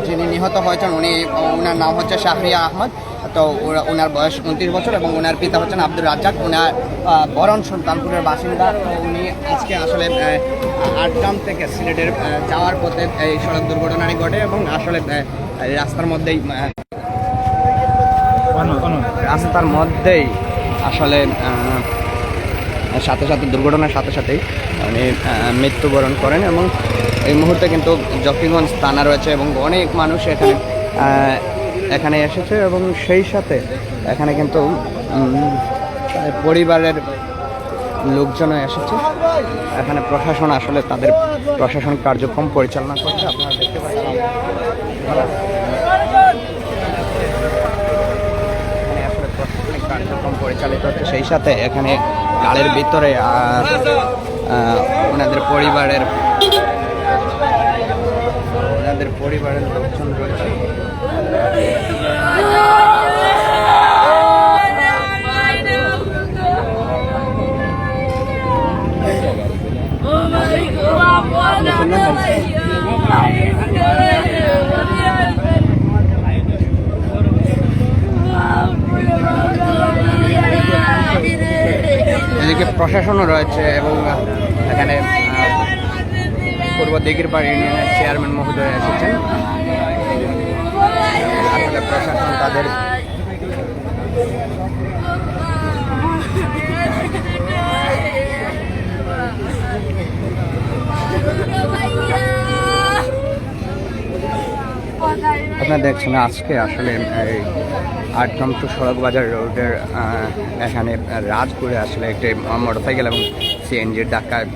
যিনি নিহত হয়েছেন ওনার নাম হচ্ছে শাহরিয়া আহমদ। তো ওনার বয়স 29 বছর এবং ওনার পিতা হচ্ছেন আব্দুর রাজ্জাক। ওনার বরণ সুলতানপুরের বাসিন্দা। তো উনি আজকে আসলে আটগ্রাম থেকে সিলেটের যাওয়ার পথে এই সড়ক দুর্ঘটনাটি ঘটে এবং আসলে রাস্তার মধ্যেই আসলে সাথে সাথে দুর্ঘটনার সাথে সাথেই উনি মৃত্যুবরণ করেন এবং এই মুহূর্তে কিন্তু জকিগঞ্জ থানা রয়েছে এবং অনেক মানুষ এখানে এসেছে এবং সেই সাথে এখানে কিন্তু পরিবারের লোকজনও এসেছে। এখানে প্রশাসন আসলে তাদের প্রশাসনিক কার্যক্রম পরিচালনা করছে। আপনারা দেখতে পাচ্ছেন আসলে প্রশাসনিক কার্যক্রম পরিচালিত হচ্ছে। সেই সাথে এখানে গাড়ির ভিতরে ওনাদের পরিবারের লোকজন রয়েছে। এদিকে প্রশাসনও রয়েছে এবং এখানে পূর্ব দিঘিরপাড় ইউনিয়নের চেয়ারম্যান মহোদয় এসেছেন। আসলে প্রশাসন তাদের আপনারা দেখছেন আজকে আসলে এই আটগ্রাম টু সড়কবাজার রোডের এখানে রাজপুরে আসলে একটি মোটরসাইকেল এবং সিএনজির ধাক্কায়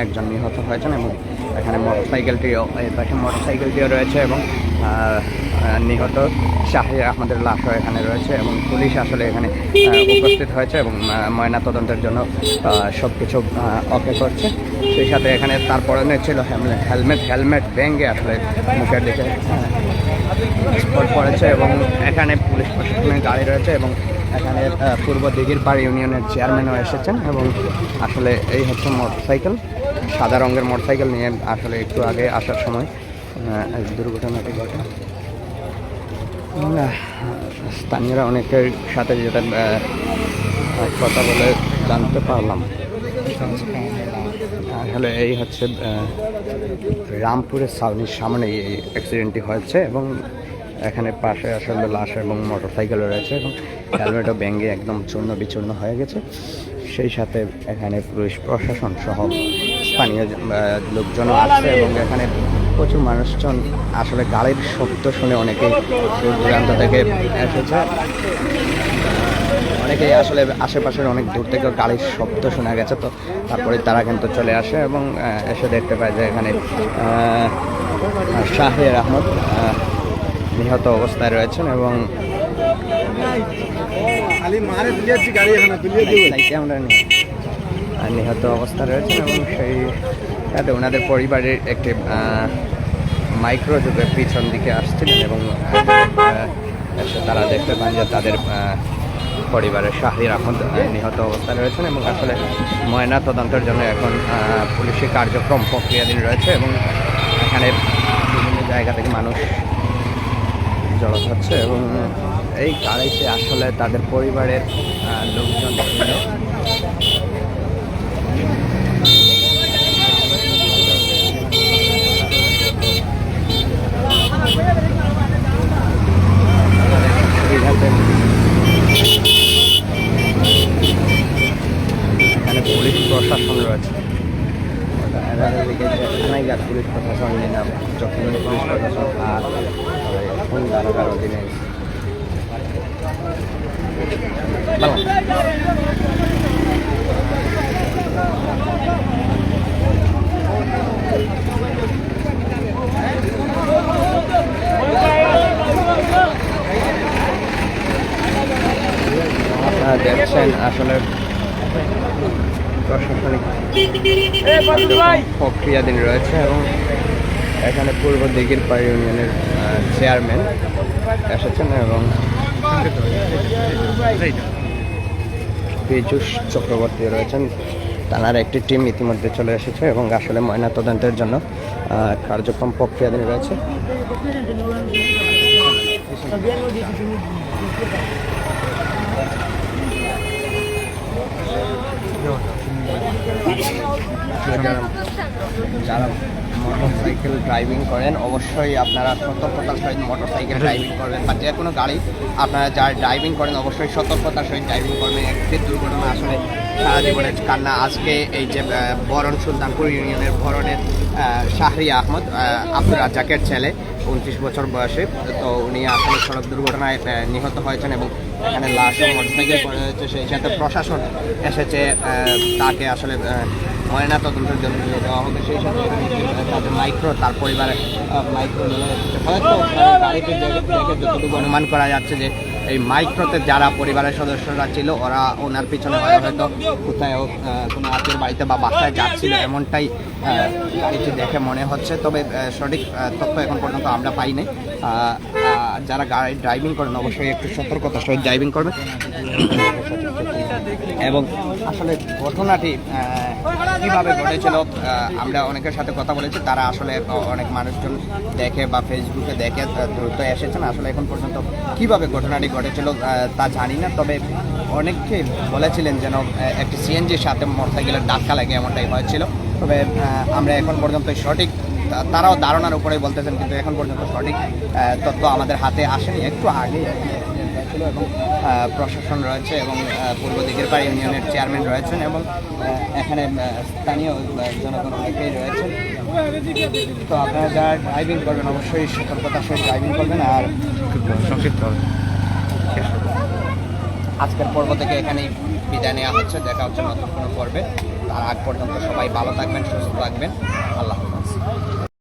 একজন নিহত হয়েছেন এবং এখানে মোটরসাইকেলটিও রয়েছে এবং নিহত শাহরিয়া আহমদের লাশও এখানে রয়েছে এবং পুলিশ আসলে এখানে উপস্থিত হয়েছে এবং ময়নাতদন্তের জন্য সব কিছু ওকে করছে। সেই সাথে এখানে তার পরনে ছিল হেলমেট ভেঙে আসলে মুখের দিকে স্পট পড়েছে এবং এখানে পুলিশ প্রশাসনের গাড়ি রয়েছে এবং এখানে পূর্ব দিঘিরপাড় ইউনিয়নের চেয়ারম্যানও এসেছেন এবং আসলে এই হচ্ছে মোটরসাইকেল, সাদা রঙের মোটরসাইকেল নিয়ে আসলে একটু আগে আসার সময় দুর্ঘটনাটি ঘটে। স্থানীয়রা অনেকের সাথে যেটা কথা বলে জানতে পারলাম আসলে এই হচ্ছে রামপুরের ছাউনির সামনে এই অ্যাক্সিডেন্টটি হয়েছে এবং এখানে পাশে আসলে লাশ এবং মোটরসাইকেল রয়েছে এবং হেলমেটও ভেঙে একদম চূর্ণ বিচূর্ণ হয়ে গেছে। সেই সাথে এখানে পুলিশ প্রশাসন সহ স্থানীয় লোকজনও আসছে এবং এখানে প্রচুর মানুষজন আসলে গাড়ির শব্দ শুনে অনেকেই দূর দূরান্ত থেকে এসেছে। অনেকেই আসলে আশেপাশের অনেক দূর থেকে গাড়ির শব্দ শোনা গেছে। তো তারপরে তারা কিন্তু চলে আসে এবং এসে দেখতে পায় যে এখানে শাহরিয়া আহমদ নিহত অবস্থায় রয়েছেন এবং নিহত অবস্থায় রয়েছেন এবং সেই সাথে ওনাদের পরিবারের একটি মাইক্রোজোপের পিছন দিকে আসছিলেন এবং এসে তারা দেখতে পান যে তাদের পরিবারের শাহরিয়া আহমদ নিহত অবস্থায় রয়েছেন এবং আসলে ময়না তদন্তের জন্য এখন পুলিশি কার্যক্রম প্রক্রিয়াধীন রয়েছে এবং এখানে বিভিন্ন জায়গা থেকে মানুষ জড়ো হচ্ছে এবং এই গাড়িতে আসলে তাদের পরিবারের লোকজন ছিল। এখানে পুলিশ প্রশাসন রয়েছে, পুলিশ প্রশাসন নিলাম যখন পুলিশ প্রশাসন আর দারোগার অধীনে আপনারা দেখছেন আসলে প্রশাসনিক প্রক্রিয়াধীন রয়েছে এবং এখানে পূর্ব দিঘিরপাড় ইউনিয়নের চেয়ারম্যান এসেছেন এবং পীযূষ চক্রবর্তী রয়েছেন। তার একটি টিম ইতিমধ্যে চলে এসেছে এবং আসলে ময়নাতদন্তের জন্য কার্যক্রম প্রক্রিয়াধীন রয়েছে। যারা মোটরসাইকেল ড্রাইভিং করেন অবশ্যই আপনারা সতর্কতার সহিত মোটরসাইকেল ড্রাইভিং করবেন, বা যে কোনো গাড়ি আপনারা যারা ড্রাইভিং করেন অবশ্যই সতর্কতার সহিত ড্রাইভিং করবেন। একটি দুর্ঘটনা আসলে সারা জীবনের কান্না। আজকে এই যে বরণ সুলতানপুর ইউনিয়নের ভরণের শাহরি আহমদ আব্দুর রাজ্জাকের ছেলে, 29 বছর বয়সে, তো উনি আসলে সড়ক দুর্ঘটনায় নিহত হয়েছেন এবং এখানে লাশ ও মোটরসাইকেল পড়ে হয়েছে। সেই সাথে প্রশাসন এসেছে তাকে আসলে ময়নাতদন্তের জন্য নিয়ে যাওয়া হবে। সেই সাথে তাদের মাইক্রো, তার পরিবারের মাইক্রো নিয়ে এসেছে। হয়তো গাড়িতে দেখে যতটুকু অনুমান করা যাচ্ছে যে এই মাইক্রোতে যারা পরিবারের সদস্যরা ছিল ওরা ওনার পিছনে হয়তো কোথায় কোনো আত্মীয়ের বাড়িতে বা বাসায় যাচ্ছিল, এমনটাই গাড়িটি দেখে মনে হচ্ছে। তবে সঠিক তথ্য এখন পর্যন্ত আমরা পাইনি। যারা গাড়ি ড্রাইভিং করেন অবশ্যই একটু সতর্কতার সহিত ড্রাইভিং করবেন। এবং আসলে ঘটনাটি কীভাবে ঘটেছিল আমরা অনেকের সাথে কথা বলেছি, তারা আসলে অনেক মানুষজন দেখে বা ফেসবুকে দেখে দ্রুত এসেছেন। আসলে এখন পর্যন্ত কীভাবে ঘটনাটি ঘটেছিল তা জানি না। তবে অনেকে বলেছিলেন যেন একটি সিএনজির সাথে মোটরসাইকেলের ধাক্কা লাগে, এমনটাই হয়েছিল। তবে আমরা এখন পর্যন্ত সঠিক, তারাও ধারণার উপরেই বলতেছেন, কিন্তু এখন পর্যন্ত সঠিক তথ্য আমাদের হাতে আসেনি। একটু আগে ছিল এবং প্রশাসন রয়েছে এবং পূর্ব দিকের পাড়া ইউনিয়নের চেয়ারম্যান রয়েছেন এবং এখানে স্থানীয় জনগণ অনেকেই রয়েছেন। তো আপনারা যারা ড্রাইভিং করবেন অবশ্যই সতর্কতার সহিত ড্রাইভিং করবেন। আর সংক্ষিপ্ত আজকের পর্ব থেকে এখানেই বিদায় নেওয়া হচ্ছে। দেখা হচ্ছে নতুন কোনো পর্বে। তার আগ পর্যন্ত সবাই ভালো থাকবেন, সুস্থ থাকবেন। আল্লাহ।